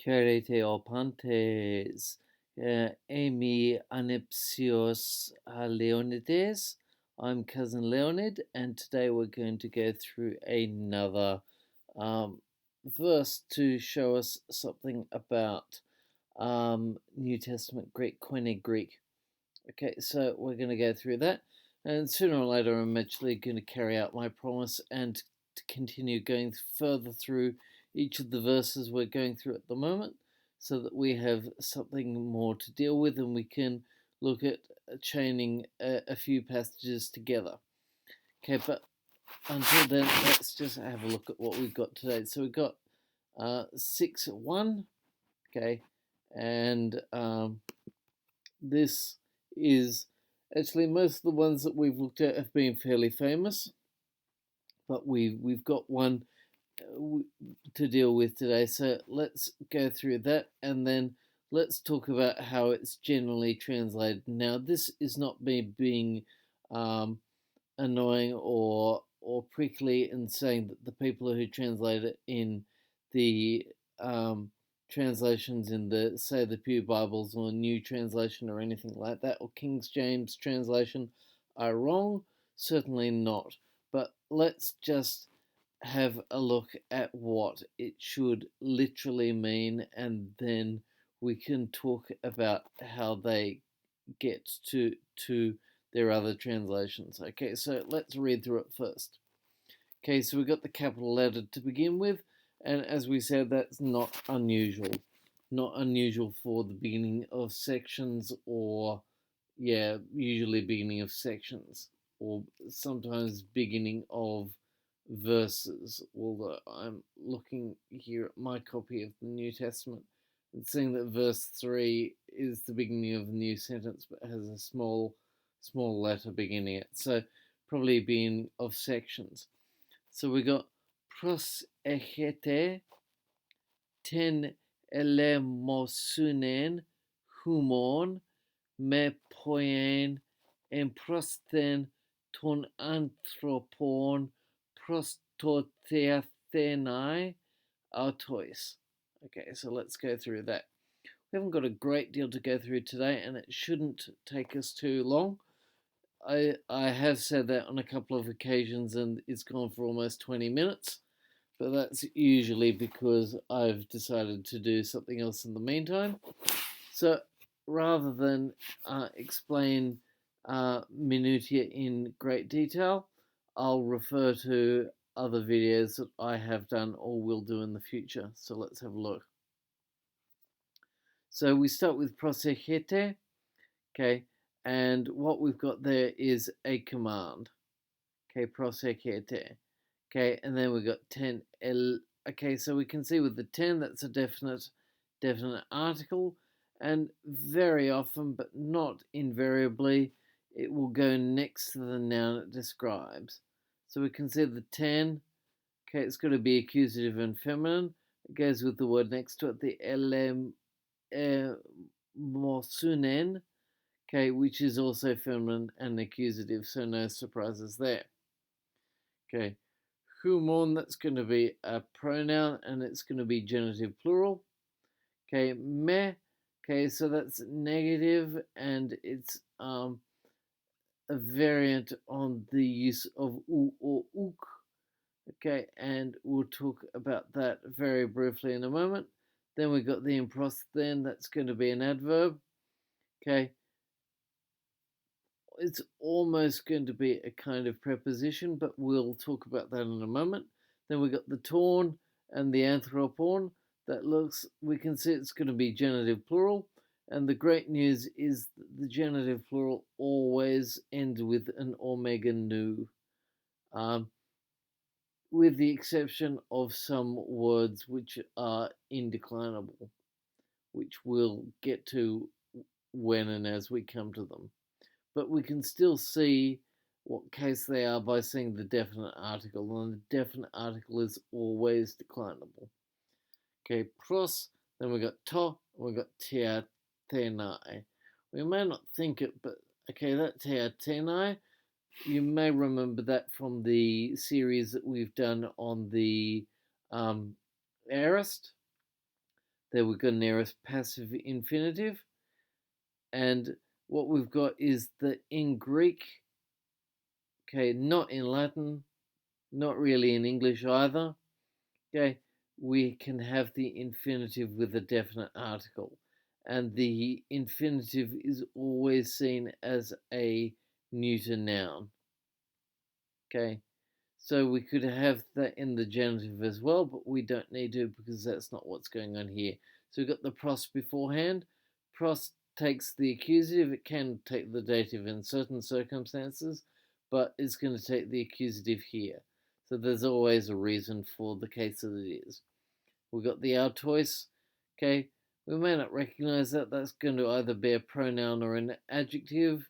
Querete opantes, emi anipsios Leonides. I'm cousin Leonid, and today we're going to go through another verse to show us something about New Testament Greek, Koine Greek. Okay, so we're going to go through that, and sooner or later I'm actually going to carry out my promise and to continue going further through each of the verses we're going through at the moment, so that we have something more to deal with and we can look at chaining a few passages together. Okay, but until then, let's just have a look at what we've got today. So we've got 6:1, okay, and this is actually most of the ones that we've looked at have been fairly famous, but we've got one to deal with today. So let's go through that and then let's talk about how it's generally translated. Now, this is not me being annoying or prickly and saying that the people who translate it in the translations in the, say, the Pew Bibles or New Translation or anything like that, or King James translation, are wrong. Certainly not. But let's just have a look at what it should literally mean, and then we can talk about how they get to their other translations. Okay, so let's read through it first. Okay, so we've got the capital letter to begin with, and as we said, that's not unusual. Not unusual for the beginning of sections, or, yeah, usually beginning of sections, or sometimes beginning of verses. Although I'm looking here at my copy of the New Testament and seeing that verse 3 is the beginning of a new sentence but has a small letter beginning it. So probably being of sections. So we got pros echete ten elemosunen humon me poien emprosthen ton anthropon prostotheathenai autois. Okay, so let's go through that. We haven't got a great deal to go through today, and it shouldn't take us too long. I have said that on a couple of occasions, and it's gone for almost 20 minutes, but that's usually because I've decided to do something else in the meantime. So rather than explain minutiae in great detail, I'll refer to other videos that I have done or will do in the future. So let's have a look. So we start with prosechete, okay, and what we've got there is a command, okay, prosechete, okay, and then we've got 10, okay, so we can see with the 10, that's a definite article, and very often, but not invariably, it will go next to the noun it describes. So we can see the 10, okay, it's got to be accusative and feminine. It goes with the word next to it, the mosunen, okay, which is also feminine and accusative, so no surprises there. Okay, humon, that's going to be a pronoun and it's going to be genitive plural. Okay, me, okay, so that's negative and it's a variant on the use of u or uk. Okay, and we'll talk about that very briefly in a moment. Then we've got the improsthen, that's going to be an adverb. Okay, it's almost going to be a kind of preposition, but we'll talk about that in a moment. Then we've got the torn and the anthropon. That looks, we can see it's going to be genitive plural. And the great news is that the genitive plural always ends with an omega nu, with the exception of some words which are indeclinable, which we'll get to when and as we come to them. But we can still see what case they are by seeing the definite article, and the definite article is always declinable. Okay, pros, then we got to, we got tia tenai. We may not think it, but okay, that tia tenai, you may remember that from the series that we've done on the aorist. There we've got an aorist passive infinitive. And what we've got is that in Greek, okay, not in Latin, not really in English either, okay, we can have the infinitive with a definite article. And the infinitive is always seen as a neuter noun. Okay, so we could have that in the genitive as well, but we don't need to because that's not what's going on here. So we've got the pros beforehand. Pros takes the accusative. It can take the dative in certain circumstances, but it's going to take the accusative here. So there's always a reason for the case that it is. We've got the autois. Okay, we may not recognize that. That's going to either be a pronoun or an adjective.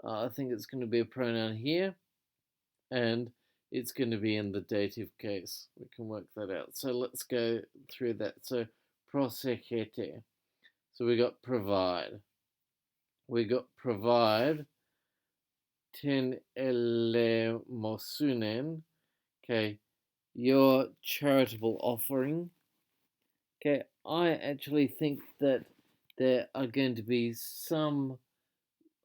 I think it's going to be a pronoun here. And it's going to be in the dative case. We can work that out. So let's go through that. So prosecete. So we got provide. We got provide. Ten elemosunen. Okay, your charitable offering. Okay, I actually think that there are going to be some.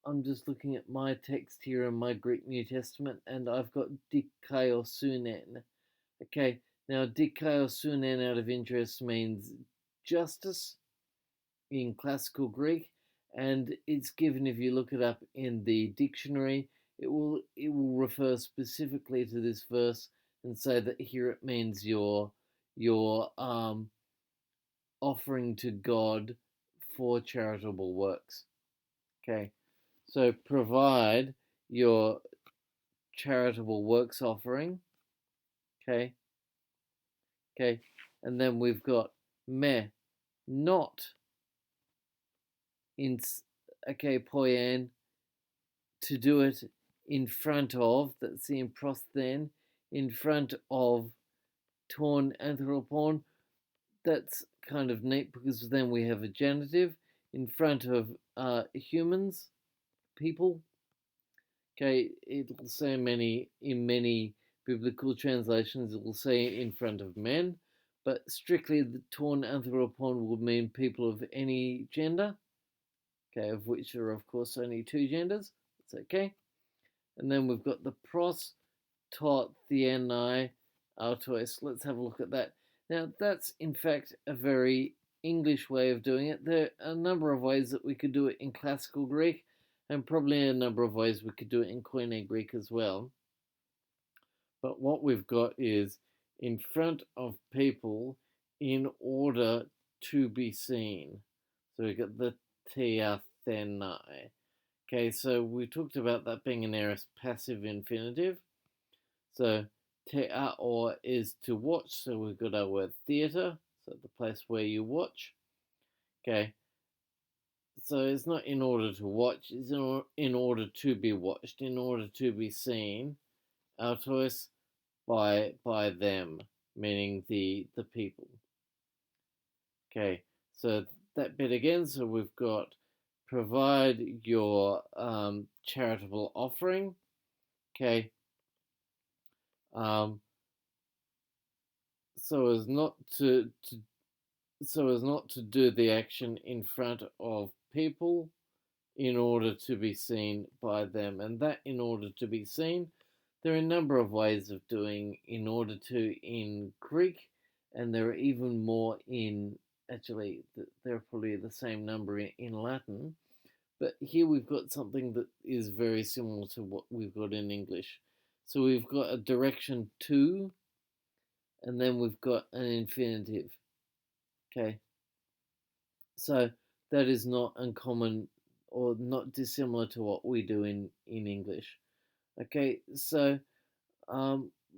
I'm just looking at my text here in my Greek New Testament, and I've got dikaiosunen. Okay, now dikaiosunen out of interest means justice in classical Greek, and it's given if you look it up in the dictionary, it will refer specifically to this verse and say that here it means your offering to God for charitable works. Okay, so provide your charitable works offering. Okay, okay, and then we've got me, not in, okay, poien, to do it in front of, that's the improsthen, in front of ton anthropon. That's kind of neat because then we have a genitive in front of humans, people. Okay, it will say in many biblical translations, it will say in front of men, but strictly the ton anthropon would mean people of any gender. Okay, of which there are of course only two genders. That's okay. And then we've got the pros, tot, theani, autois. Let's have a look at that. Now that's in fact a very English way of doing it. There are a number of ways that we could do it in classical Greek, and probably a number of ways we could do it in Koine Greek as well. But what we've got is in front of people in order to be seen. So we've got the theathenai. Okay, so we talked about that being an aorist passive infinitive. So teao is to watch, so we've got our word theatre, so the place where you watch. Okay, so it's not in order to watch, it's in order to be watched, in order to be seen. Autois, by them, meaning the people. Okay, so that bit again, so we've got provide your charitable offering. Okay, um, so as not to so as not to do the action in front of people in order to be seen by them. And that in order to be seen, there are a number of ways of doing in order to in Greek, and there are even more in, actually, there are probably the same number in Latin. But here we've got something that is very similar to what we've got in English. So we've got a direction to, and then we've got an infinitive. Okay, so that is not uncommon or not dissimilar to what we do in English. Okay, so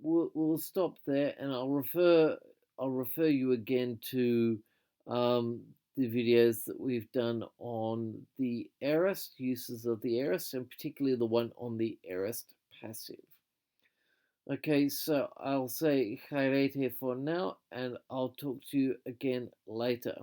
we'll stop there, and I'll refer you again to the videos that we've done on the aorist, uses of the aorist, and particularly the one on the aorist passive. Okay, so I'll say chairete for now, and I'll talk to you again later.